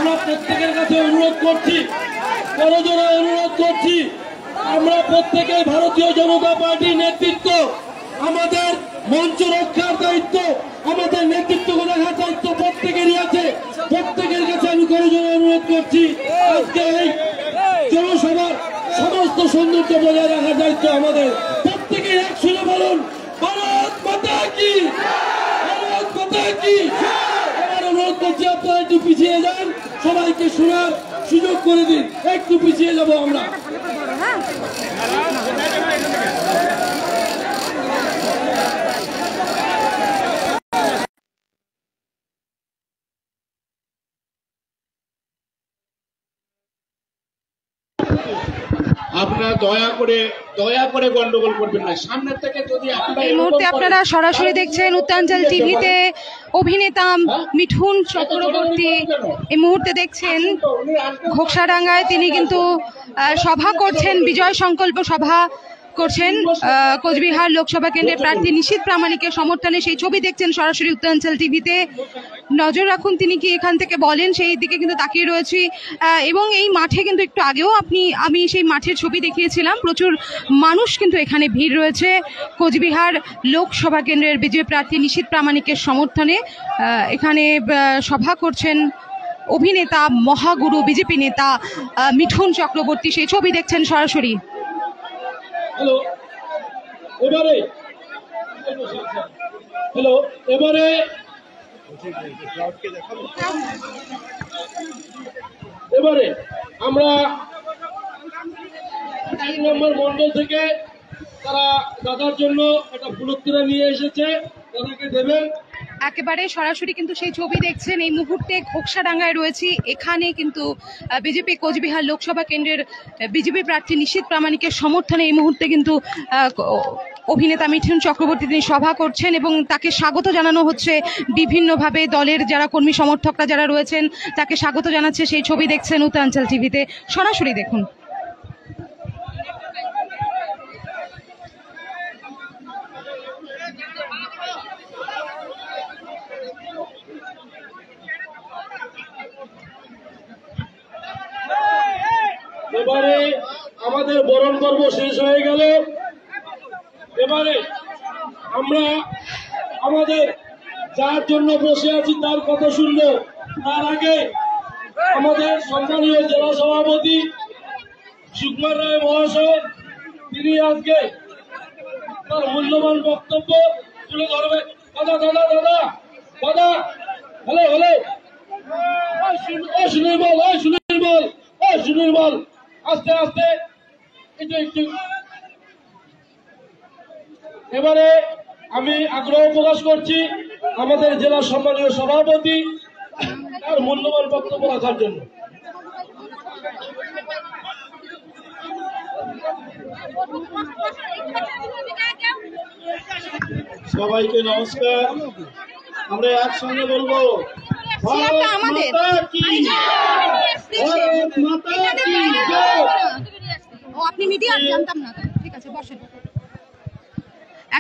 আমরা প্রত্যেকের কাছে অনুরোধ করছি, করজোড়ে অনুরোধ করছি, আমরা প্রত্যেকেই ভারতীয় জনতা পার্টির নেতৃত্ব, আমাদের মঞ্চ রক্ষার দায়িত্ব, আমাদের নেতৃত্বকে দেখার দায়িত্ব প্রত্যেকেরই আছে। প্রত্যেকের কাছে আমি করজোড়ে অনুরোধ করছি, আজকে এই জনসভার সমস্ত সৌন্দর্য বজায় রাখার দায়িত্ব আমাদের। প্রত্যেকেই একসঙ্গে বলুন ভারত মাতা কি, ভারত মাতা কি। আমার অনুরোধ করছি আপনারা একটু পিছিয়ে যান, সবাইকে শোনার সুযোগ করে দিন। একটু পিছিয়ে যাবো আমরা। আপনারা দয়া করে গন্ডগোল করবেন না। সামনের থেকে যদি এই মুহূর্তে আপনারা সরাসরি দেখছেন উত্তরাঞ্চল টিভিতে অভিনেতা মিঠুন চক্রবর্তী এই মুহূর্তে দেখছেন ঘোকসাডাঙ্গায় তিনি কিন্তু সভা করছেন, বিজয় সংকল্প সভা করছেন কোচবিহার লোকসভা কেন্দ্রের প্রার্থী নিশীথ প্রামাণিকের সমর্থনে। সেই ছবি দেখছেন সরাসরি উত্তরাঞ্চল টিভিতে। নজর রাখুন তিনি কি এখান থেকে বলেন, সেই দিকে কিন্তু তাকিয়ে রয়েছি। এবং এই মাঠে কিন্তু একটু আগেও আমি সেই মাঠের ছবি দেখিয়েছিলাম, প্রচুর মানুষ কিন্তু এখানে ভিড় রয়েছে কোচবিহার লোকসভা কেন্দ্রের বিজেপি প্রার্থী নিশীথ প্রামাণিকের সমর্থনে। এখানে সভা করছেন অভিনেতা মহাগুরু বিজেপি নেতা মিঠুন চক্রবর্তী, সেই ছবি দেখছেন সরাসরি। এবারে আমরা 3 নম্বর মন্ডল থেকে তারা দাদার জন্য একটা ফুলতোড়া নিয়ে এসেছে, দাদাকে দেবেন। একেবারে সরাসরি কিন্তু সেই ছবি দেখছেন। এই মুহূর্তে ঘোকসাডাঙ্গায় রয়েছি, এখানে কিন্তু বিজেপি কোচবিহার লোকসভা কেন্দ্রের বিজেপি প্রার্থী নিশীথ প্রামাণিকের সমর্থনে এই মুহূর্তে কিন্তু অভিনেতা মিঠুন চক্রবর্তী তিনি সভা করছেন এবং তাকে স্বাগত জানানো হচ্ছে বিভিন্নভাবে। দলের যারা কর্মী সমর্থকরা যারা রয়েছেন তাকে স্বাগত জানাচ্ছে, সেই ছবি দেখছেন উত্তরাঞ্চল টিভিতে। সরাসরি দেখুন। এবারে আমাদের বরণ পর্ব শেষ হয়ে গেল। এবারে আমরা আমাদের যার জন্য বসে আছি তার কথা শুনবো। তার আগে আমাদের সম্মানীয় জেলা সভাপতি সুকুমার রায় মহাশয় তিনি আজকে তার মূল্যবান বক্তব্য তুলে ধরবেন। দাদা দাদা দাদা দাদা হ্যালো হ্যালো সুনির্মল সুনির্মল সুনির্মল আস্তে আস্তে একটু। এবারে আমি আগ্রহ প্রকাশ করছি আমাদের জেলার সম্মানীয় সভাপতি তার মূল্যবান বক্তব্য রাখার জন্য। সবাইকে নমস্কার। আমরা একসঙ্গে বলবো ভারত মাতা কি, ভারত মাতা কি জয়। আপনি মিডিয়া জানতাম না, ঠিক আছে বসেন।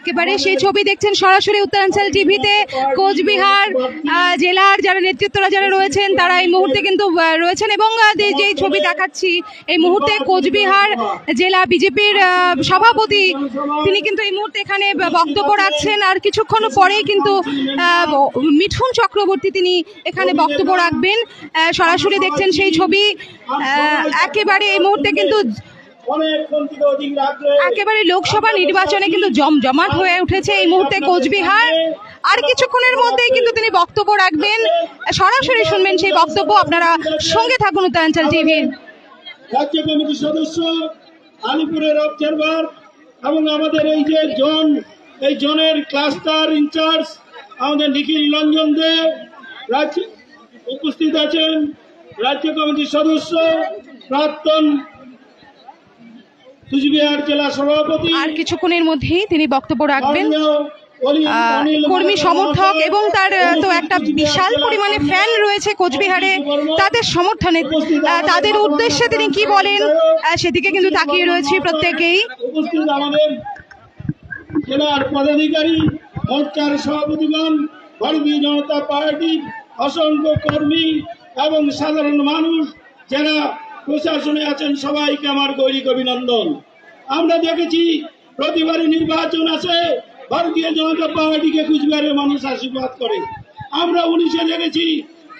একেবারে সেই ছবি দেখছেন সরাসরি উত্তরাঞ্চল টিভিতে। কোচবিহার জেলার যারা নেতৃত্বরা যারা রয়েছেন তারা এই মুহূর্তে কিন্তু রয়েছেন এবং যে ছবি দেখাচ্ছি এই মুহূর্তে কোচবিহার জেলা বিজেপির সভাপতি তিনি কিন্তু এই মুহূর্তে এখানে বক্তব্য রাখছেন। আর কিছুক্ষণ পরেই কিন্তু মিঠুন চক্রবর্তী তিনি এখানে বক্তব্য রাখবেন। সরাসরি দেখছেন সেই ছবি। একেবারে এই মুহূর্তে কিন্তু একেবারে লোকসভা নির্বাচনে কিন্তু জমজমাট হয়ে উঠেছে এই মুহূর্তে কোচবিহার। আর কিছুক্ষণের মধ্যেই কিন্তু তিনি বক্তব্য রাখবেন, সরাসরি শুনবেন সেই বক্তব্য। আপনারা সঙ্গে থাকুন উত্তরাঞ্চল টিভির। রাজ্য কমিটির সদস্য, আলিপুরের অবজারভার এবং আমাদের এই যে এই জোনের ক্লাস্টার ইনচার্জ আমাদের নিখিল রঞ্জন দে উপস্থিত আছেন, রাজ্য কমিটির সদস্য প্রাক্তন কুচবিহার জেলা সভাপতি। আর কিছুক্ষণের মধ্যেই তিনি বক্তব্য রাখবেন। কর্মী সমর্থক এবং তার তো একটা বিশাল পরিমাণে ফ্যান রয়েছে কোচবিহারে, তাদের সমর্থনে তাদের উদ্দেশ্যে তিনি কি বলেন সেদিকে কিন্তু তাকিয়ে রয়েছে প্রত্যেকেই। উপস্থিত আমাদের জেলার পদাধিকারী, মোর্চার সভাপতিগণ, ভারতীয় জনতা পার্টির অসংখ্য কর্মী এবং সাধারণ মানুষ যারা প্রশাসনে আছেন সবাইকে আমার গৈরিক অভিনন্দন। আমরা দেখেছি প্রতিবারই নির্বাচন আছে, ভারতীয় জনতা পার্টিকে কুচবিহারের মানুষ আশীর্বাদ করে। আমরা 19-এ দেখেছি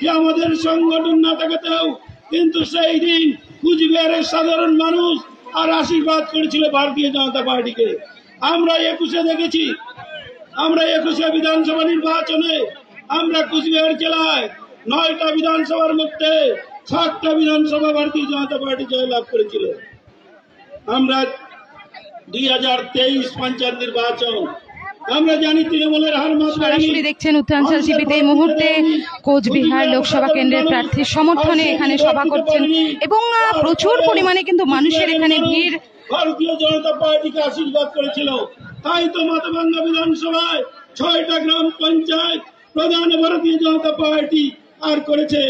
যে আমাদের সংগঠন না থাকাতেও কিন্তু সেই দিন কুচবিহারের সাধারণ মানুষ আর আশীর্বাদ করেছিল ভারতীয় জনতা পার্টিকে। আমরা 21-এ দেখেছি, আমরা 21-এ বিধানসভা নির্বাচনে আমরা কুচবিহার জেলায় 9টা বিধানসভার মধ্যে 7টা বিধানসভা ভারতীয় জনতা পার্টি জয়লাভ করেছিল। আমরা 2023 পঞ্চায়েত নির্বাচন আমরা জানি তৃণমূলের হার মাত্রা। সরাসরি দেখছেন উত্তরাঞ্চল টিভিতে এই মুহূর্তে কোচবিহার লোকসভা কেন্দ্রের প্রার্থীর সমর্থনে এখানে সভা করছেন এবং প্রচুর পরিমাণে কিন্তু মানুষের এখানে ভিড়। ভারতীয় জনতা পার্টিকে আশীর্বাদ করেছিল, তাই তো মাথাভাঙ্গা বিধানসভায় 6টা গ্রাম পঞ্চায়েত প্রধান ভারতীয় জনতা পার্টি আর করেছে।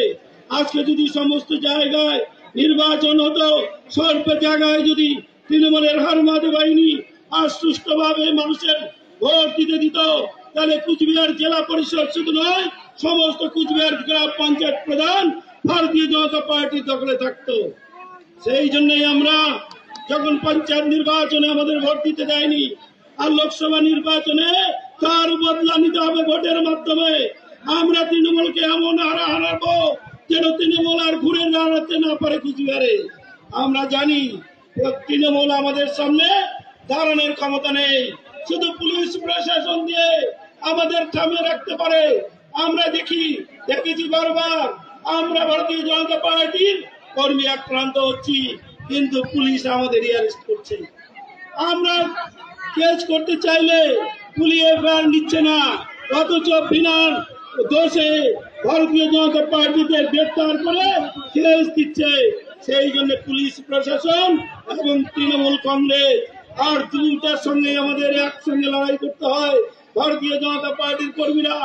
আজকে যদি সমস্ত জায়গায় নির্বাচন হতো, স্বল্প জায়গায় যদি তৃণমূলের হার মাঝে বাহিনী আর সুষ্ঠুভাবে মানুষের ভোট দিতে দিত, তাহলে কুচবিহার জেলা পরিষদ শুধু নয়, সমস্ত কুচবিহার গ্রাম পঞ্চায়েত প্রধান ভারতীয় জনতা পার্টির দখলে থাকতো। সেই জন্যই আমরা যখন পঞ্চায়েত নির্বাচনে আমাদের ভোট দিতে দেয়নি, আর লোকসভা নির্বাচনে তার বদলা নিতে হবে ভোটের মাধ্যমে। আমরা তৃণমূলকে এমন হারাবো যেন তৃণমূল আর ঘুরে দাঁড়াতে না পারে কুচবিহারে। আমরা জানি তৃণমূল আমাদের সামনে দাঁড়ানোর ক্ষমতা নেই, শুধু পুলিশ প্রশাসন দিয়ে আমাদের থামিয়ে রাখতে পারে। আমরা দেখেছি বারবার আমরা ভারতীয় জনতা পার্টির কর্মী আক্রান্ত হচ্ছি, কিন্তু পুলিশ আমাদের অ্যারেস্ট করছে। আমরা কেস করতে চাইলে পুলিশ এফআইআর নিচ্ছে না, অথচ বিনা দোষে ভারতীয় জনতা পার্টিতে গ্রেপ্তার করে কেস দিচ্ছে। সেই জন্য পুলিশ প্রশাসন এবং তৃণমূল কংগ্রেস আর দুটার সঙ্গে আমাদের একসঙ্গে লড়াই করতে হয়। ভারতীয় জনতা পার্টির কর্মীরা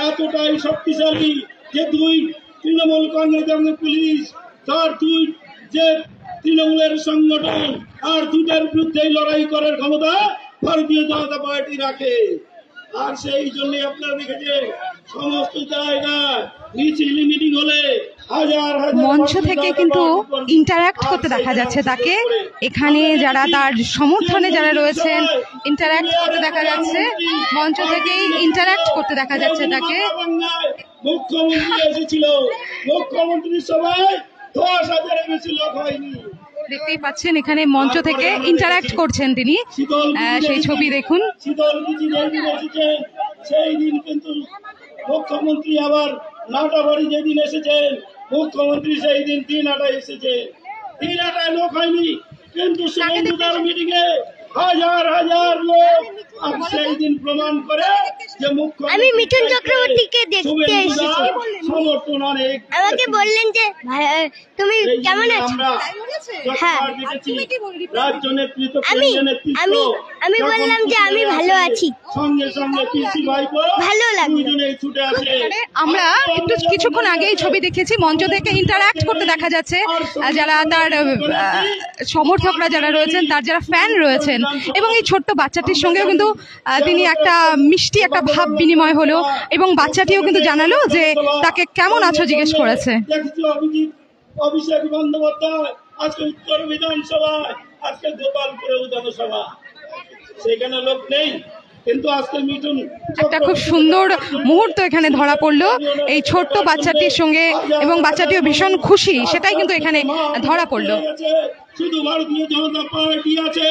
এতটাই শক্তিশালী যে দুই তৃণমূল কংগ্রেস এবং পুলিশ তার দুই যে তৃণমূলের সংগঠন আর দুটার বিরুদ্ধে লড়াই করার ক্ষমতা ভারতীয় জনতা পার্টি রাখে। আর সেই জন্য আপনারা দেখেছেন সমস্ত জায়গায় মিছিল মিটিং হলে মঞ্চ থেকে কিন্তু ইন্টারঅ্যাক্ট করতে দেখা যাচ্ছে তাকে। এখানে যারা তার সমর্থনে যারা রয়েছেন ইন্টারঅ্যাক্ট করতে দেখা যাচ্ছে, মঞ্চ থেকেই ইন্টারঅ্যাক্ট করতে দেখা যাচ্ছে তাকে। মুখ্যমন্ত্রী এসেছিল, মুখ্যমন্ত্রী সভায় 10,000-এর বেশি লোক হয়নি। দেখতেই পাচ্ছেন এখানে মঞ্চ থেকে ইন্টারঅ্যাক্ট করছেন তিনি, সেই ছবি দেখুন। শীতলকুচি যেদিন এসেছেন সেই দিন কিন্তু মুখ্যমন্ত্রী আবার নাটাবাড়ি যেদিন এসেছেন মুখ্যমন্ত্রী সেই দিন 3 এসেছে। 3 লোক হয়নি, কিন্তু সুবন্ধুদার মিটিং এ হাজার হাজার লোক সেই দিন প্রমাণ করে যে আমি মিঠুন চক্রবর্তীকে দেখতে এসেছি। সমর্থন অনেক আমাকে বললেন যে তুমি কেমন আছো। হ্যাঁ, আমি বললাম যে আমি ভালো আছি। সঙ্গে সঙ্গে পিসি ভাইপো ভালো লাগলো, দুজনেই ছুটে আসে। আমরা একটু কিছুক্ষণ আগেই ছবি দেখেছি, মঞ্চ থেকে ইন্টারঅ্যাক্ট করতে দেখা যাচ্ছে যারা তার সমর্থকরা যারা রয়েছেন, তার যারা ফ্যান রয়েছেন, এবং এই ছোট্ট বাচ্চাটির সঙ্গেও কিন্তু তিনি একটা মিষ্টি একটা ভাব বিনিময় হলো এবং বাচ্চাটিও কিন্তু জানালো যে তাকে কেমন আছো জিজ্ঞেস করেছে। অভিষেক বন্দ্যোপাধ্যায় আজকে উত্তর বিধানসভায়, আজকে গোপালপুরে জনসভা, সেখানে লোক নেই, কিন্তু আজকে মিঠুন একটা খুব সুন্দর মুহূর্ত এখানে ধরা পড়লো এই ছোট্ট বাচ্চাটির সঙ্গে, এবং বাচ্চাটিও ভীষণ খুশি, সেটাই কিন্তু এখানে ধরা পড়লো। শুধু ভারতীয় জনতা পার্টি আছে,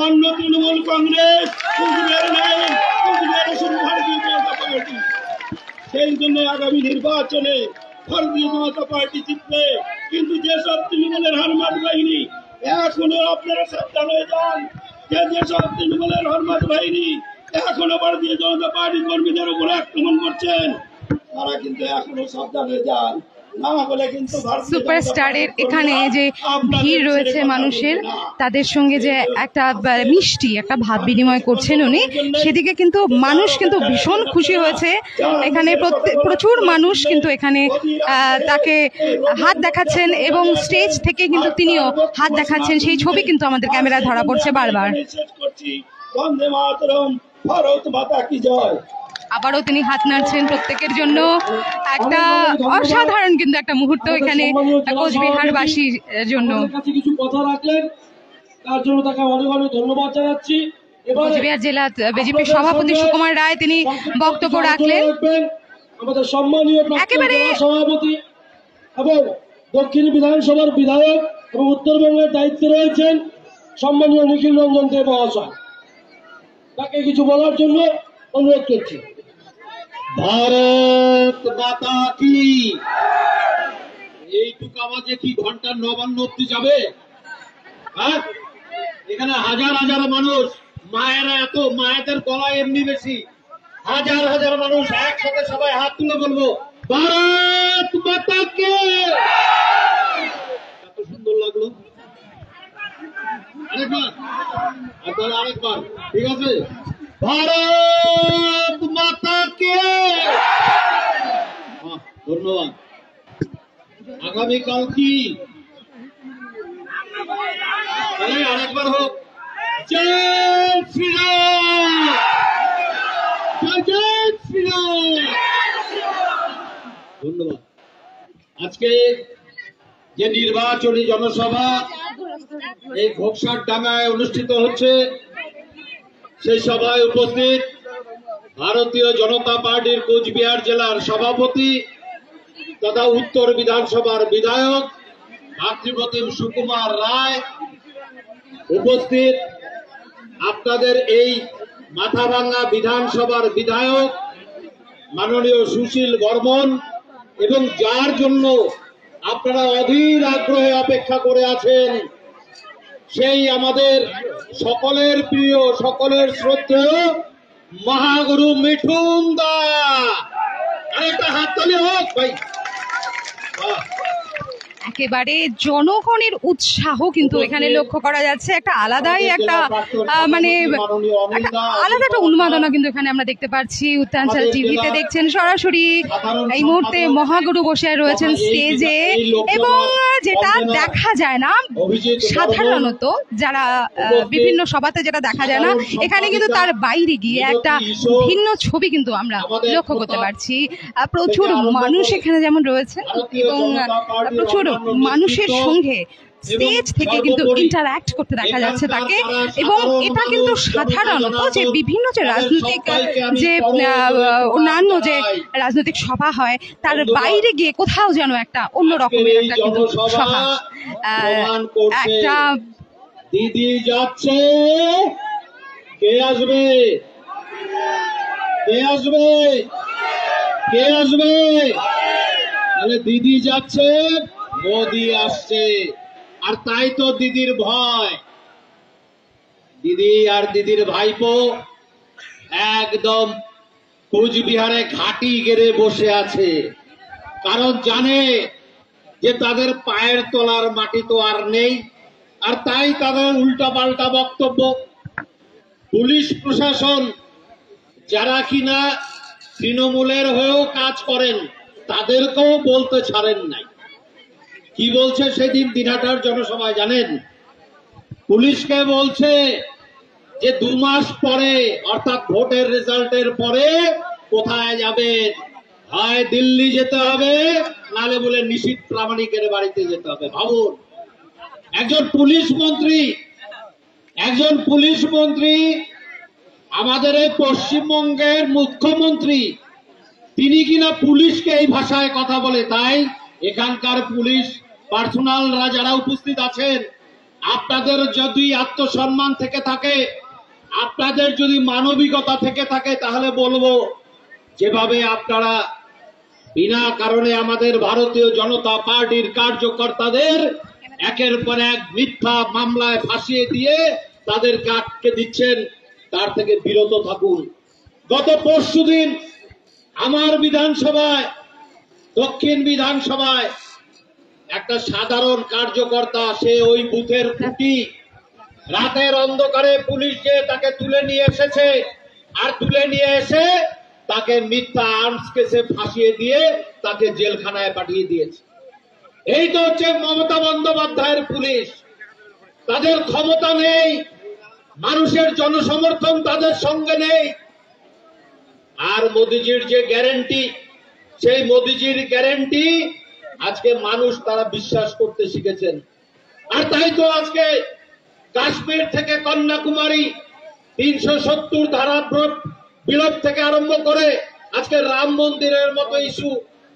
অন্য তৃণমূল কংগ্রেস নেই, শুধু ভারতীয় জনতা পার্টি। সেই জন্য আগামী নির্বাচনে ভারতীয় জনতা পার্টি জিতবে, কিন্তু যেসব তৃণমূলের হরমাত বাহিনী এখনো আপনারা সাবধান হয়ে যান, যেসব তৃণমূলের হরমাত বাহিনী এখনো ভারতীয় জনতা পার্টি কর্মীদের উপরে আক্রমণ করছেন, তারা কিন্তু এখনো সাবধান হয়ে যান, না হলে কিন্তু সুপারস্টারের এখানে যে ভিড় রয়েছে মানুষের, তাদের সঙ্গে যে একটা মিষ্টি একটা ভাব বিনিময় করছেন উনি, সেদিকে কিন্তু মানুষ কিন্তু ভীষণ খুশি হয়েছে। এখানে প্রচুর মানুষ কিন্তু এখানে তাকে হাত দেখাচ্ছেন এবং স্টেজ থেকে কিন্তু তিনিও হাত দেখাচ্ছেন, সেই ছবি কিন্তু আমাদের ক্যামেরায় ধরা পড়ছে বারবার। বন্দে মাতরম, ভারত মাতা কি জয়। আবারও তিনি হাত নাড়ছেন প্রত্যেকের জন্য। একটা অসাধারণ কিন্তু একটা মুহূর্ত এখানে কোচবিহারবাসীর জন্য। কিছু কথা রাখলেন, তার জন্য তাকে অনেক অনেক ধন্যবাদ জানাচ্ছি। কোচবিহার জেলা বিজেপির সভাপতি সুকুমার রায় তিনি বক্তব্য রাখলেন। আমাদের সম্মানীয় একেবারে সভাপতি এবং দক্ষিণ বিধানসভার বিধায়ক এবং উত্তরবঙ্গের দায়িত্বে রয়েছেন সম্মানীয় নিখিল রঞ্জন দেব মহাশয়, তাকে কিছু বলার জন্য অনুরোধ করছি। ভারত মাতা কি। এইটুকু আওয়াজে কি ঘন্টার নবান্ন অব্দি যাবে? হ্যাঁ, এখানে হাজার হাজার মানুষ, মায়েরা, এত মায়েদের গলায় এমনি বেশি, হাজার হাজার মানুষ একসাথে সবাই হাত তুলে বলবো ভারত মাতা কে। এত সুন্দর লাগলো। আরেকবার, তাহলে আরেকবার, ঠিক আছে? ভারত মাতা কে। ধন্যবাদ। আগামীকাল কি? তাহলে আরেকবার হোক, জয় শ্রীরাম, জয় জয় শ্রীরাম। ধন্যবাদ। আজকে যে নির্বাচনী জনসভা এই ঘোকসার ডাঙ্গায় অনুষ্ঠিত হচ্ছে, সেই সভায় উপস্থিত ভারতীয় জনতা পার্টির কোচবিহার জেলার সভাপতি তথা উত্তর বিধানসভার বিধায়ক ভাতৃপ্রতিম সুকুমার রায়, উপস্থিত আপনাদের এই মাথাভাঙ্গা বিধানসভার বিধায়ক মাননীয় সুশীল বর্মন, এবং যার জন্য আপনারা অধীর আগ্রহে অপেক্ষা করে আছেন সেই আমাদের সকলের প্রিয়, সকলের শ্রদ্ধেয় মহাগুরু মিঠুন দা। আরেকটা হাততালি হোক ভাই। একেবারে জনগণের উৎসাহ কিন্তু এখানে লক্ষ্য করা যাচ্ছে। একটা আলাদাই একটা মানে আলাদা একটা উন্মাদনা কিন্তু এখানে আমরা দেখতে পাচ্ছি। উত্তরাঞ্চল টিভিতে দেখছেন সরাসরি। এই মুহূর্তে মহাগুরু বসে রয়েছেন স্টেজে, এবং যেটা দেখা যায় না সাধারণত, যারা বিভিন্ন সভাতে যেটা দেখা যায় না, এখানে কিন্তু তার বাইরে গিয়ে একটা ভিন্ন ছবি কিন্তু আমরা লক্ষ্য করতে পারছি। প্রচুর মানুষ এখানে যেমন রয়েছে, এবং প্রচুর মানুষের সঙ্গে স্টেজ থেকে কিন্তু ইন্টারঅ্যাক্ট করতে দেখা যাচ্ছে তাকে। এবং এটা কিন্তু সাধারণত যে বিভিন্ন যে রাজনৈতিক যে অন্যান্য যে রাজনৈতিক সভা হয় তার বাইরে গিয়ে কোথাও যেন একটা অন্য রকমের একটা কিন্তু সভা। একটা দিদি যাচ্ছে, কে আসবে, কে আসবে, কে আসবে? তাহলে দিদি যাচ্ছে, মোদি আসছে। আর তাই তো দিদির ভয়। দিদি আর দিদির ভাইপো একদম কোচবিহারে ঘাটি গেড়ে বসে আছে, কারণ জানে যে তাদের পায়ের তলার মাটি তো আর নেই। আর তাই তাদের উল্টাপাল্টা বক্তব্য। পুলিশ প্রশাসন যারা কিনা তৃণমূলের হয়েও কাজ করেন, তাদেরকেও বলতে ছাড়েন নাই। কি বলছে সেদিন দিনহাটার জনসভায় জানেন? পুলিশকে বলছে যে 2 মাস পরে, অর্থাৎ ভোটের রেজাল্টের পরে কোথায় যাবে? হয় দিল্লি যেতে হবে, নালে বলে নিশীথ প্রামাণিকের বাড়িতে যেতে হবে। ভাবুন, একজন পুলিশ মন্ত্রী, আমাদের এই পশ্চিমবঙ্গের মুখ্যমন্ত্রী, তিনি কিনা পুলিশকে এই ভাষায় কথা বলে। তাই এখানকার পুলিশ পার্সোনালরা যারা উপস্থিত আছেন, আপনাদের যদি আত্মসম্মান থেকে থাকে, আপনাদের যদি মানবিকতা থেকে থাকে, তাহলে বলবো যেভাবে আপনারা বিনা কারণে আমাদের ভারতীয় জনতা পার্টির কার্যকর্তাদের একের পর এক মিথ্যা মামলায় ফাঁসিয়ে দিয়ে তাদেরকে আটকে দিচ্ছেন, তার থেকে বিরত থাকুন। গত পরশুদিন আমার বিধানসভায়, দক্ষিণ বিধানসভায়, একটা সাধারণ কার্যকর্তা, সে ওই বুথের খুঁটি, রাতের অন্ধকারে পুলিশ যে তাকে তুলে নিয়ে এসেছে, আর তুলে নিয়ে এসে তাকে মিথ্যা আর্মস কেসে ফাঁসিয়ে দিয়ে তাকে জেলখানায় পাঠিয়ে দিয়েছে। এই তো হচ্ছে মমতা বন্দ্যোপাধ্যায়ের পুলিশ। তাদের ক্ষমতা নেই, মানুষের জনসমর্থন তাদের সঙ্গে নেই, আর মোদিজির যে গ্যারেন্টি, সেই মোদিজির গ্যারেন্টি আজকে মানুষ তারা বিশ্বাস করতে শিখেছেন। আর তাই তো আজকে কাশ্মীর থেকে কন্যাকুমারী 370 ধারা বিলোপ থেকে আরম্ভ করে আজকে রাম মন্দিরের মতো ইস্যু,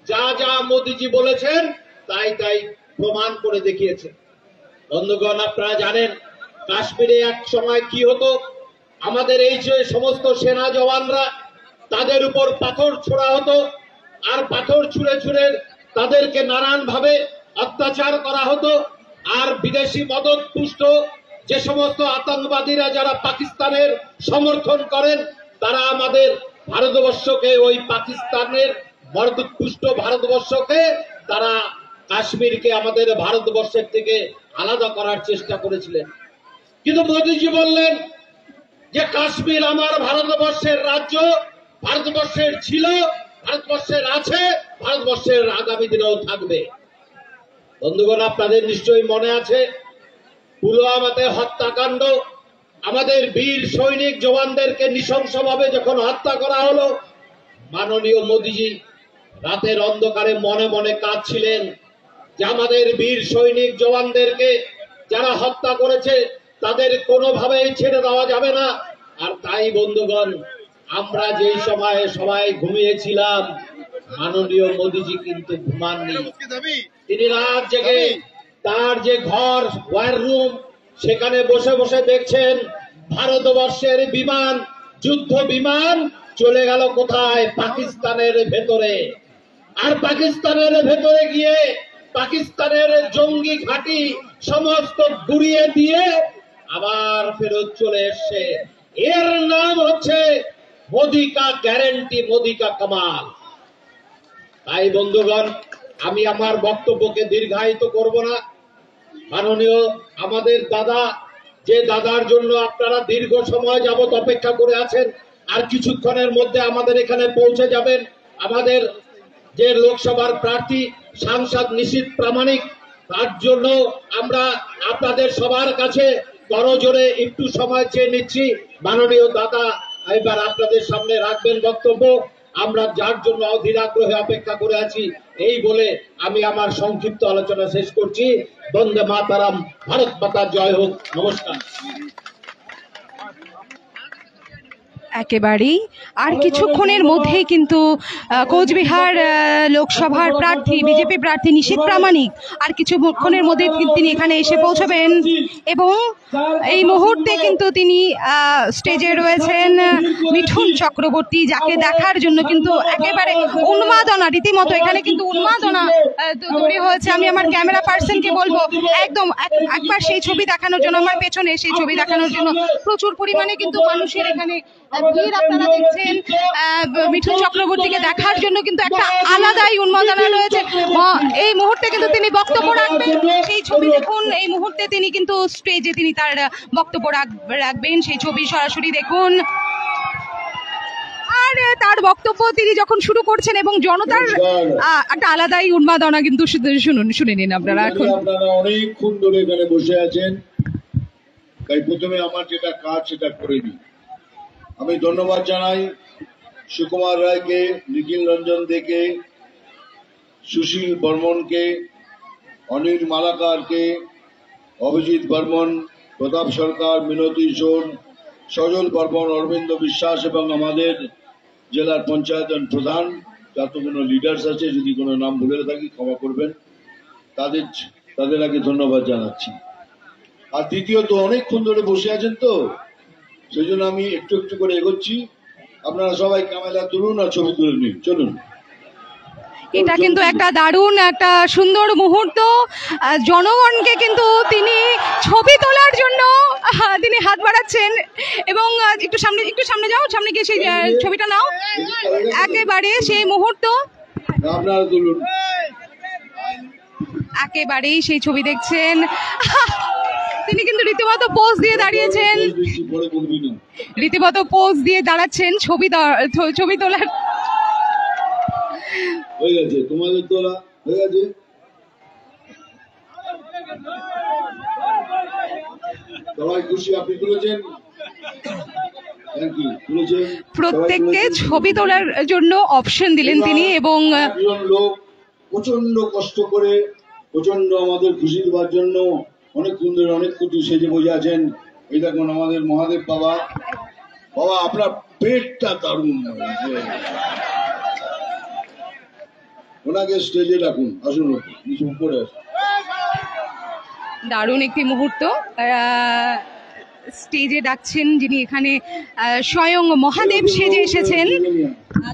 যা যা মোদিজি বলেছেন তাই তাই প্রমাণ করে দেখিয়েছেন। বন্ধুগণ, আপনারা জানেন কাশ্মীরে এক সময় কি হতো, আমাদের এই যে সমস্ত সেনা জওয়ানরা তাদের উপর পাথর ছোড়া হতো, আর পাথর ছুঁড়ে ছুঁড়ে তাদেরকে নানান ভাবে অত্যাচার করা হতো। আর বিদেশি মদত পুষ্ট যে সমস্ত আতঙ্কবাদীরা যারা পাকিস্তানের সমর্থন করেন, তারা আমাদের ভারতবর্ষকে, ওই পাকিস্তানের মদতপুষ্ট ভারতবর্ষকে, তারা কাশ্মীরকে আমাদের ভারতবর্ষের থেকে আলাদা করার চেষ্টা করেছিলেন। কিন্তু মোদীজি বললেন যে কাশ্মীর আমার ভারতবর্ষের রাজ্য, ভারতবর্ষের ছিল, ভারতবর্ষের আছে, ভারতবর্ষের আগামী দিনেও থাকবে। বন্ধুগণ, আপনাদের নিশ্চয়ই মনে আছে পুলওয়ামাতে হত্যাকাণ্ড, আমাদের বীর সৈনিক জওয়ানদেরকে নৃশংসভাবে যখন হত্যা করা হলো, মাননীয় মোদীজি রাতের অন্ধকারে মনে মনে কাঁদছিলেন যে আমাদের বীর সৈনিক জওয়ানদেরকে যারা হত্যা করেছে তাদের কোনোভাবেই ছেড়ে দেওয়া যাবে না। আর তাই বন্ধুগণ, আমরা যেই সময়ে সবাই ঘুমিয়েছিলাম, মাননীয় মোদীজি কিন্তু ঘুমাননি। তিনি রাত জেগে তার যে ঘর, ওয়ার রুম, সেখানে বসে বসে দেখছেন ভারতবর্ষের বিমান, যুদ্ধ বিমান চলে গেল কোথায়? পাকিস্তানের ভেতরে। আর পাকিস্তানের ভেতরে গিয়ে পাকিস্তানের জঙ্গি ঘাঁটি সমস্ত গুড়িয়ে দিয়ে আবার ফেরত চলে এসছে। এর নাম হচ্ছে মোদি কা গ্যারেন্টি, মোদি কা কামাল। তাই বন্ধুগণ, আমি আমার বক্তব্যকে দীর্ঘায়িত করব না। মাননীয় আমাদের দাদা, যে দাদার জন্য আপনারা দীর্ঘ সময় যাবত অপেক্ষা করে আছেন, আর কিছুক্ষণের মধ্যে আমাদের এখানে পৌঁছে যাবেন। আমাদের যে লোকসভার প্রার্থী সাংসদ নিশীথ প্রামাণিক, তার জন্য আমরা আপনাদের সবার কাছে করজোড়ে একটু সময় চেয়ে নিচ্ছি। মাননীয় দাদা এবার আপনাদের সামনে রাখবেন বক্তব্য। আমরা যার জন্য অধীর আগ্রহে অপেক্ষা করে আছি, এই বলে আমি আমার সংক্ষিপ্ত আলোচনা শেষ করছি। বন্দে মাতারাম, ভারত মাতার জয় হোক। নমস্কার। একেবারেই আর কিছুক্ষণের মধ্যেই কিন্তু কোচবিহার লোকসভার প্রার্থী, বিজেপি প্রার্থী নিশীথ প্রামাণিক আর কিছুক্ষণের মধ্যে তিনি এখানে এসে পৌঁছবেন এবং এই মুহূর্তে কিন্তু তিনি স্টেজে রয়েছেন মিঠুন চক্রবর্তী, যাকে দেখার জন্য কিন্তু একেবারে উন্মাদনা, রীতিমতো এখানে কিন্তু উন্মাদনা তৈরি হয়েছে। আমি আমার ক্যামেরা পার্সনকে বলবো একদম একবার সেই ছবি দেখানোর জন্য, আমার পেছনে সেই ছবি দেখানোর জন্য প্রচুর পরিমাণে কিন্তু মানুষের এখানে ভিড় আপনারা দেখছেন। মিঠুন চক্রবর্তীকে দেখার জন্য কিন্তু একটা আলাদাই উন্মাদনা রয়েছে। এই মুহূর্তে কিন্তু তিনি বক্তব্য রাখবেন, সেই ছবি দেখুন। এই মুহূর্তে তিনি কিন্তু স্টেজে তিনি তার বক্তব্য রাখবেন, সেই ছবি সরাসরি দেখুন। আর তার বক্তব্য তিনি যখন শুরু করছেন এবং জনতার একটা আলাদাই উন্মাদনা কিন্তু শুনে নিন আপনারা। এখন আপনারা অনেকক্ষণ ধরে এখানে বসে আছেন, তাই প্রথমে আমার যেটা কাজ সেটা করে নিই। আমি ধন্যবাদ জানাই সুকুমার রায়কে, নিখিল রঞ্জন দেকে, সুশীল বর্মনকে, অনিল মালাকারকে, অভিজিৎ বর্মন, প্রতাপ সরকার, মিনতি সোন, সজল বর্মন, অরবিন্দ বিশ্বাস এবং আমাদের জেলার পঞ্চায়েত প্রধান, যত কোনো লিডার্স আছে, যদি কোনো নাম ভুলে থাকি ক্ষমা করবেন, তাদের আগে ধন্যবাদ জানাচ্ছি। আর দ্বিতীয়ত, অনেকক্ষণ ধরে বসে আছেন তো, সেই জন্য আমি একটু একটু করে এগোচ্ছি। আপনারা সবাই ক্যামেরা তুলুন আর ছবি তুলে নিন, চলুন। এটা কিন্তু একটা দারুণ, একটা সুন্দর মুহূর্ত। জনগণকে কিন্তু তিনি ছবি তোলার জন্য তিনি হাত বাড়াচ্ছেন এবং একটু সামনে যাও, সামনে গিয়ে সেই ছবিটা নাও। একেবারে সেই মুহূর্ত, আপনারা তুলুন। একেবারেই সেই ছবি দেখছেন। তিনি কিন্তু রীতিমতো পোজ দিয়ে দাঁড়িয়েছেন, রীতিমতো পোজ দিয়ে দাঁড়াচ্ছেন ছবি তোলার। হয়ে গেছে, তোমাদের তোলা হয়ে গেছে। সবাই খুশি? আপনি তুলেছেন? Thank you. শুনেছেন প্রত্যেককে ছবি তোলার জন্য অপশন দিলেন তিনি এবং একজন লোক প্রচন্ড কষ্ট করে প্রচন্ড আমাদের খুশি দেওয়ার জন্য অনেক সুন্দর অনেক কিছু সেজে বসে আছেন। এই দেখুন আমাদের মহাদেব বাবা। বাবা আপনার পেটটা দারুণ, ওনাকে স্টেজে রাখুন, আসুন কিছু উপরে আসুন। দারুণ একটি মুহূর্ত। স্টেজে ডাকছেন যিনি এখানে স্বয়ং মহাদেব সেজে এসেছেন,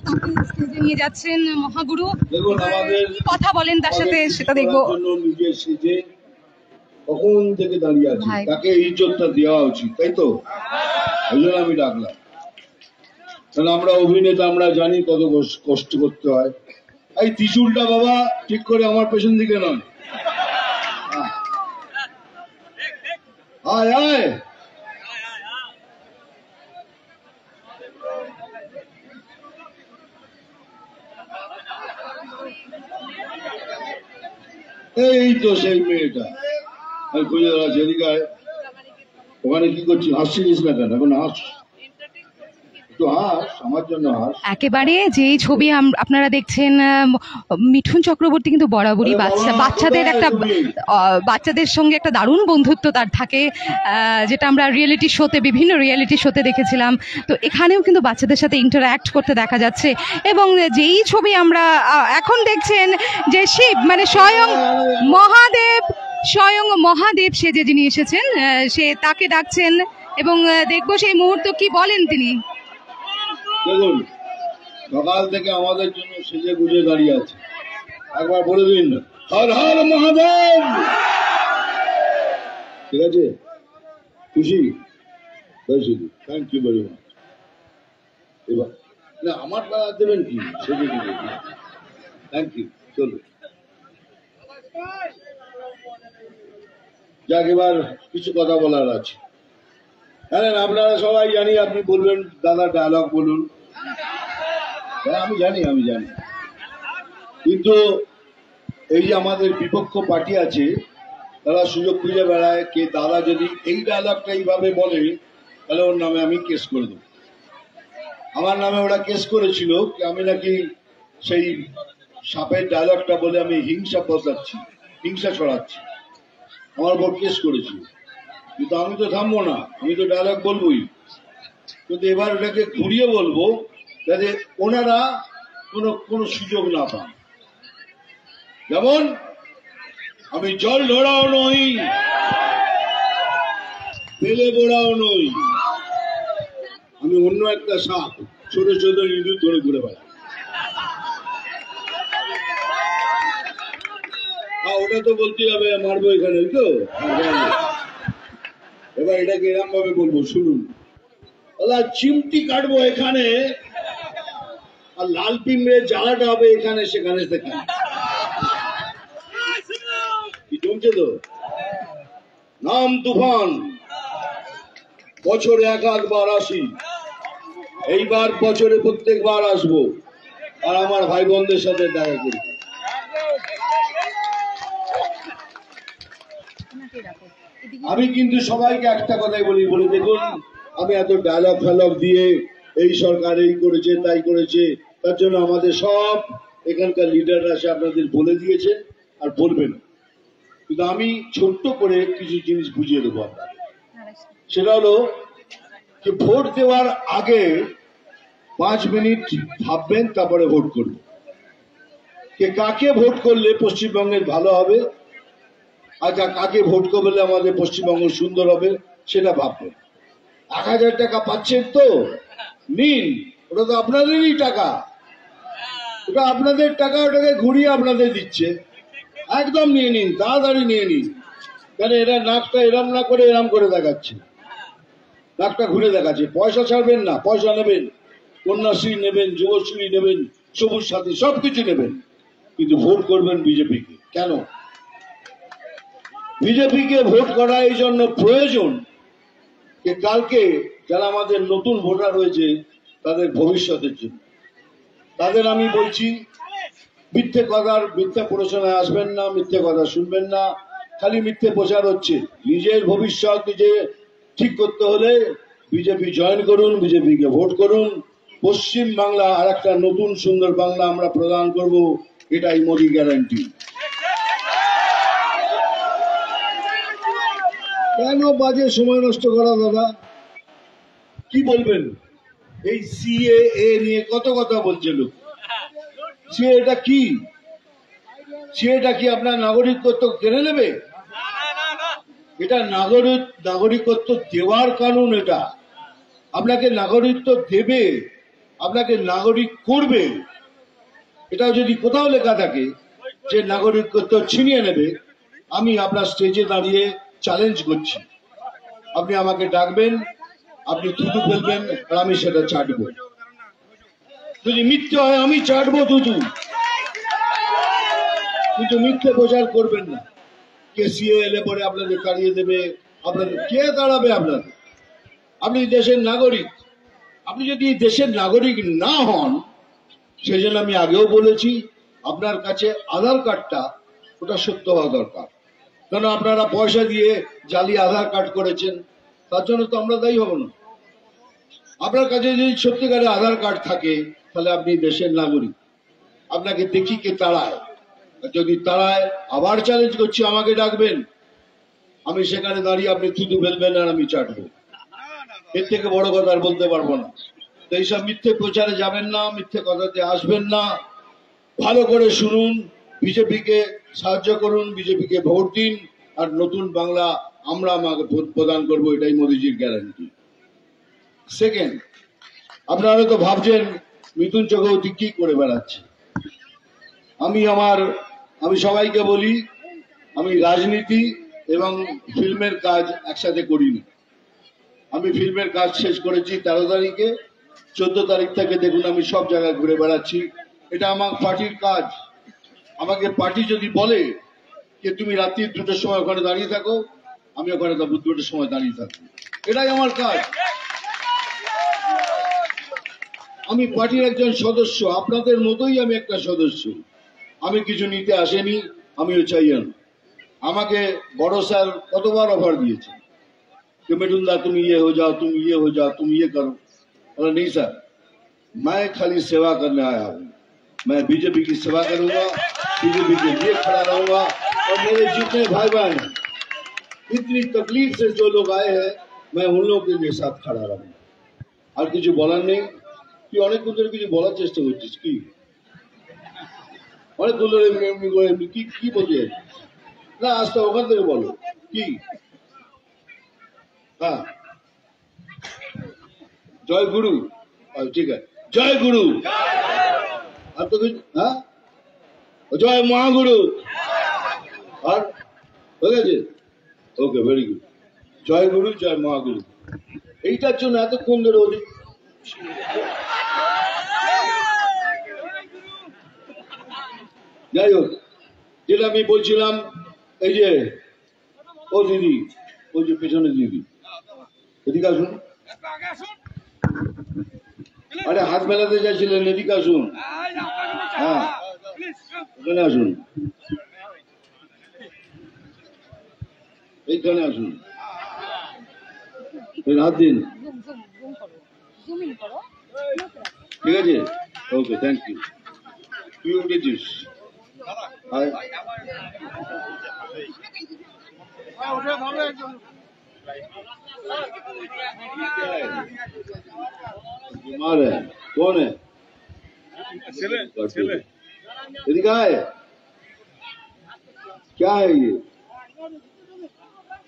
তাকে স্টেজে নিয়ে যাচ্ছেন মহাগুরু। দেখুন আমাদের কি কথা বলেন তার সাথে সেটা দেখবো। নিজের সেজে কখন থেকে দাঁড়িয়ে আছে, ভাই। তাকে ইজ্জতটা দেওয়া উচিত, তাই তো? ওই জন্য আমি ডাকলাম। কারণ আমরা অভিনেতা, আমরা জানি কত কষ্ট করতে হয়। এই ত্রিশূলটা বাবা ঠিক করে আমার পেছন দিকে নয়। আয় আয়, এই তো সেই মেয়েটা আমি খুঁজে দাঁড়াচ্ছি। এদিকে আয়। ওখানে কি করছি? হাসছিলিস না কেন? এখন হাস, একটু হাস, আমার জন্য হাস। একেবারে যেই ছবি আপনারা দেখছেন, মিঠুন চক্রবর্তী কিন্তু বরাবরই বাচ্চাদের একটা বাচ্চাদের সঙ্গে একটা দারুণ বন্ধুত্ব তার থাকে, যেটা আমরা রিয়েলিটি শোতে, বিভিন্ন রিয়েলিটি শোতে দেখেছিলাম। তো এখানেও কিন্তু বাচ্চাদের সাথে ইন্টারঅ্যাক্ট করতে দেখা যাচ্ছে। এবং যেই ছবি আমরা এখন দেখছেন যে শিব মানে স্বয়ং মহাদেব সেজে যিনি এসেছেন, সে তাকে ডাকছেন এবং দেখবো সেই মুহূর্ত কি বলেন তিনি। দেখুন সকাল থেকে আমাদের জন্য সেজে গুজে দাঁড়িয়ে আছে। একবার বলে দিন হর হর মহাদেব। ঠিক আছে, খুশি? Thank you very much. এবার না আমার টাকা দেবেন কি সেজে গুজে? Thank you. চলুন যাক, এবার কিছু কথা বলার আছে। জানেন আপনারা সবাই জানি, আপনি বলবেন দাদা ডায়লগ বলুন। হ্যাঁ আমি জানি কিন্তু এই যে আমাদের বিপক্ষ পার্টি আছে, তারা সুযোগ খুঁজে বেড়ায় কে দাদা যদি এই ডায়লগটা এইভাবে বলে তাহলে ওর নামে আমি কেস করে দেবো। আমার নামে ওরা কেস করেছিল কি আমি নাকি সেই সাপের ডায়লগটা বলে আমি হিংসা ছড়াচ্ছি, আমার উপর কেস করেছিল। কিন্তু আমি তো থামবো না, আমি তো ডায়লগ বলবোই। কিন্তু এবার ওটাকে ঘুরিয়ে বলবো যাতে ওনারা কোনো সুযোগ না পান। যেমন আমি জল ঢোড়াও নই, পেলে বোড়াও নই, আমি অন্য একটা সাপ ছোট ছোট ইঁদুর ধরে ঘুরে বেড়াই। ওটা তো বলতে হবে, মারবো এখানে তো। এবার এটাকে এরকম ভাবে বলবো, শুনুন। চিমটি কাটবো এখানে, আর লাল পিঁমড়ে জ্বালাটা হবে এখানে সেখানে সেখানে। কি জমছে তো? নাম তুফান, বছরে এক আধবার আসি, এইবার বছরে প্রত্যেকবার আসবো আর আমার ভাই বোনদের সাথে দেখা করবো। আমি কিন্তু সবাইকে একটা কথাই বলি, দেখুন আমি এত ডায়লগ ফ্যালগ দিয়ে এই সরকার এই করেছে তাই করেছে, তার জন্য আমাদের সব এখানকার লিডাররা এসে আপনাদের বলে দিয়েছে আর বলবেন। কিন্তু আমি ছোট্ট করে কিছু জিনিস বুঝিয়ে দেবো আপনাদের। সেটা হলো যে ভোট দেওয়ার আগে 5 মিনিট ভাববেন, তারপরে ভোট করবেন। কাকে ভোট করলে পশ্চিমবঙ্গের ভালো হবে, আচ্ছা কাকে ভোট করলে আমাদের পশ্চিমবঙ্গ সুন্দর হবে সেটা ভাববেন। 1000 টাকা পাচ্ছেন তো নিন, ওটা তো আপনাদেরই টাকা, ওটা আপনাদের টাকা, ওটাকে ঘুরিয়ে আপনাদের দিচ্ছে, একদম নিয়ে নিন, তাড়াতাড়ি নিয়ে নিন। কেন এরা নাকটা এরম না করে এরম করে দেখাচ্ছে, নাকটা ঘুরে দেখাচ্ছে। পয়সা ছাড়বেন না, পয়সা নেবেন, কন্যাশ্রী নেবেন, যুবশ্রী নেবেন, সবুজ সাথী সবকিছু নেবেন, কিন্তু ভোট করবেন বিজেপিকে। কেন বিজেপিকে ভোট করা এই জন্য প্রয়োজন যে কালকে যারা আমাদের নতুন ভোটার হয়েছে তাদের ভবিষ্যতের জন্য। তাদের আমি বলছি মিথ্যে প্ররোচনায় আসবেন না, মিথ্যে কথা শুনবেন না, খালি মিথ্যে প্রচার হচ্ছে। নিজের ভবিষ্যৎ নিজে ঠিক করতে হলে বিজেপি জয়েন করুন, বিজেপিকে ভোট করুন। পশ্চিম বাংলা আর একটা নতুন সুন্দর বাংলা আমরা প্রদান করব, এটাই মোদী গ্যারান্টি। কেন বাজে সময় নষ্ট করা দাদা? কি বলবেন? এই সিএএ নিয়ে কত কথা বলছে লোক। সিএটা কি? সিএটা কি আপনার নাগরিকত্ব কেড়ে নেবে? এটা নাগরিকত্ব দেওয়ার কানুন। এটা আপনাকে নাগরিকত্ব দেবে, আপনাকে নাগরিক করবে। এটা যদি কোথাও লেখা থাকে যে নাগরিকত্ব ছিনিয়ে নেবে, আমি আপনার স্টেজে দাঁড়িয়ে চ্যালেঞ্জ করছি, আপনি আমাকে ডাকবেন, আপনি থুতু ফেলবেন, আর আমি সেটা চাটবো। যদি মিথ্যে হয় আমি চাটবো থুতু, কিন্তু মিথ্যে প্রচার করবেন না। কে সিএ এলে পরে আপনাদের তাড়িয়ে দেবে, আপনাদের কে দাঁড়াবে? আপনাদের, আপনি দেশের নাগরিক। আপনি যদি দেশের নাগরিক না হন, সেই জন্য আমি আগেও বলেছি আপনার কাছে আধার কার্ডটা ওটা সত্য হওয়া দরকার। কারণ আপনারা পয়সা দিয়ে জালি আধার কার্ড করেছেন, তার জন্য তো আমরা দায়ী হব না। আপনার কাছে যদি সত্যিকারের আধার কার্ড থাকে, তাহলে আপনি দেশের নাগরিক। আপনাকে দেখি কে তাড়ায়। যদি তাড়ায়, আবার চ্যালেঞ্জ করছি, আমাকে ডাকবেন, আমি সেখানে দাঁড়িয়ে আপনি থুতু ফেলবেন আর আমি চাটবো। এর থেকে বড় কথা আর বলতে পারবো না। তো এইসব মিথ্যে প্রচারে যাবেন না, মিথ্যে কথাতে আসবেন না। ভালো করে শুনুন, বিজেপিকে সাহায্য করুন, বিজেপিকে ভোট দিন, আর নতুন বাংলা আমরা আমাকে প্রদান করবো, এটাই মোদীজির গ্যারান্টি। সেকেন্ড, আপনারা তো ভাবছেন মিথুন চক্রবর্তী কি করে বেড়াচ্ছে। আমি সবাইকে বলি, আমি রাজনীতি এবং ফিল্মের কাজ একসাথে করিনি। আমি ফিল্মের কাজ শেষ করেছি 13 তারিখে। 14 তারিখ থেকে দেখুন আমি সব জায়গায় ঘুরে বেড়াচ্ছি। এটা আমার পার্টির কাজ। আমাকে পার্টি যদি বলে যে তুমি রাত্রি 2টোর সময় ওখানে দাঁড়িয়ে থাকো, আমি ওখানে 2টোর সময় দাঁড়িয়ে থাকবো। এটাই আমার কাজ। আমি পার্টির একজন সদস্য, আপনাদের মতোই আমি একটা সদস্য। আমি কিছু নিতে আসেনি, আমিও চাই না। আমাকে বড় স্যার কতবার অফার দিয়েছে कि मिठुन दा तुम ये हो जाओ, तुम ये हो जाओ, तुम ये करो। बोला नहीं सर, मैं खाली सेवा करने आया हूँ। मैं बीजेपी की सेवा करूंगा, बीजेपी के लिए खड़ा रहूंगा। और मेरे जितने भाई बहन हैं, इतनी तकलीफ से जो लोग आए हैं, मैं उन लोगों के साथ खड़ा रहूंगा। আর কিছু বলার নেই। তুই অনেকক্ষণ ধরে কিছু বলার চেষ্টা করছিস কি? অনেকক্ষণ ধরে এমনি করে কি বলছে না, আজকে ওখান থেকে বলো কি। हाँ, जय गुरु। ठीक है, जय गुरु। और तो कुछ, हाँ, जय महागुरु। और हो गए? Okay, very good. जय गुरु, जय महागुरु। এইটার জন্য এতক্ষণ ধরে ওদের যাই হোক, যেটা আমি বলছিলাম, এই যে ও দিদি, ওই যে পেছনে দিদি, এদিকে আসুন। আরে হাত মেলাতে চাইছিলেন, এদিকে আসুন। হ্যাঁ, এখানে আসুন, এইখানে আসুন, হাত দিন। ঠিক আছে, ওকে, থ্যাংক ইউ। তুই উঠেছিস? बीमार है? कौन है? इधर है? क्या है ये?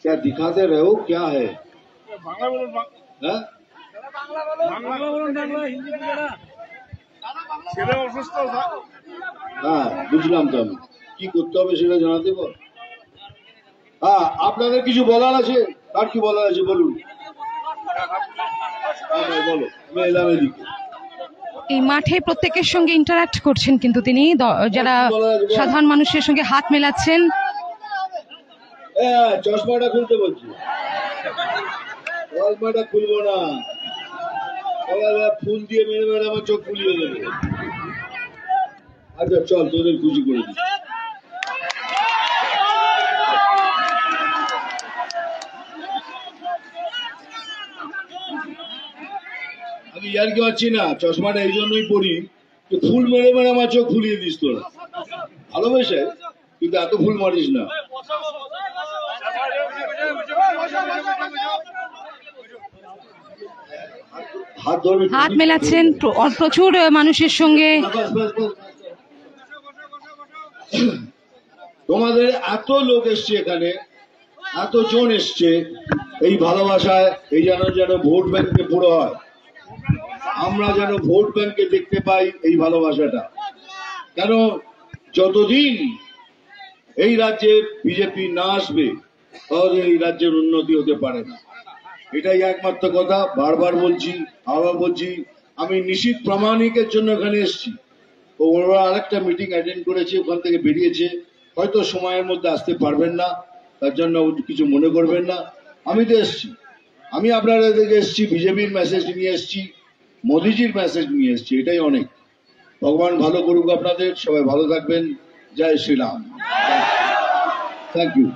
क्या दिखाते रहे हो? क्या है? হ্যাঁ, বুঝলাম। তো আমি কি করতে হবে সেটা জানাতে পার। হ্যাঁ, আপনাদের কিছু বলার আছে? আর কি বলার আছে বলুন। বলো, আমি এলাম এদিকে। এই মাঠে প্রত্যেকের সঙ্গে ইন্টারঅ্যাক্ট করছেন, কিন্তু তিনি যারা সাধারণ মানুষের সঙ্গে হাত মেলাচ্ছেন। চশমাটা খুলতে বলছি। চশমাটা খুলবো না, ফুল দিয়ে মেরে মেরে আমার চোখ ফুলিয়ে দেবে। আচ্ছা চল, তোদের খুশি করে দিই। আমি আর কি পাচ্ছি না, চশমাটা এই জন্যই পরি যে ফুল মেরে মেরে আমার চোখ ফুলিয়ে দিস তোরা। ভালোবেসে, কিন্তু এত ফুল মারিস না। হাত ধরবি, হাত মেলাচ্ছেন প্রচুর মানুষের সঙ্গে। তোমাদের এত লোক এসছে এখানে, এতজন এসছে, এই ভালোবাসায় এই যেন ভোট ব্যাংকে পুরো হয়। আমরা যেন ভোট ব্যাংকে দেখতে পাই এই ভালোবাসাটা। কেন যতদিন এই রাজ্যে বিজেপি না আসবে ততদিন এই রাজ্যের উন্নতি হতে পারে না। এটাই একমাত্র কথা, বারবার বলছি, আবার বলছি। আমি নিশীথ প্রামাণিকের জন্য এখানে এসেছি। ওরা আরেকটা মিটিং অ্যাটেন্ড করেছে, ওখান থেকে বেরিয়েছে, হয়তো সময়ের মধ্যে আসতে পারবেন না, তার জন্য কিছু মনে করবেন না। আমি তো এসছি, আমি আপনাদের থেকে এসছি, বিজেপির মেসেজ নিয়ে এসছি, মোদিজির মেসেজ নিয়ে এসছি, এটাই অনেক। ভগবান ভালো করুক আপনাদের, সবাই ভালো থাকবেন। জয় শ্রীরাম। Thank you.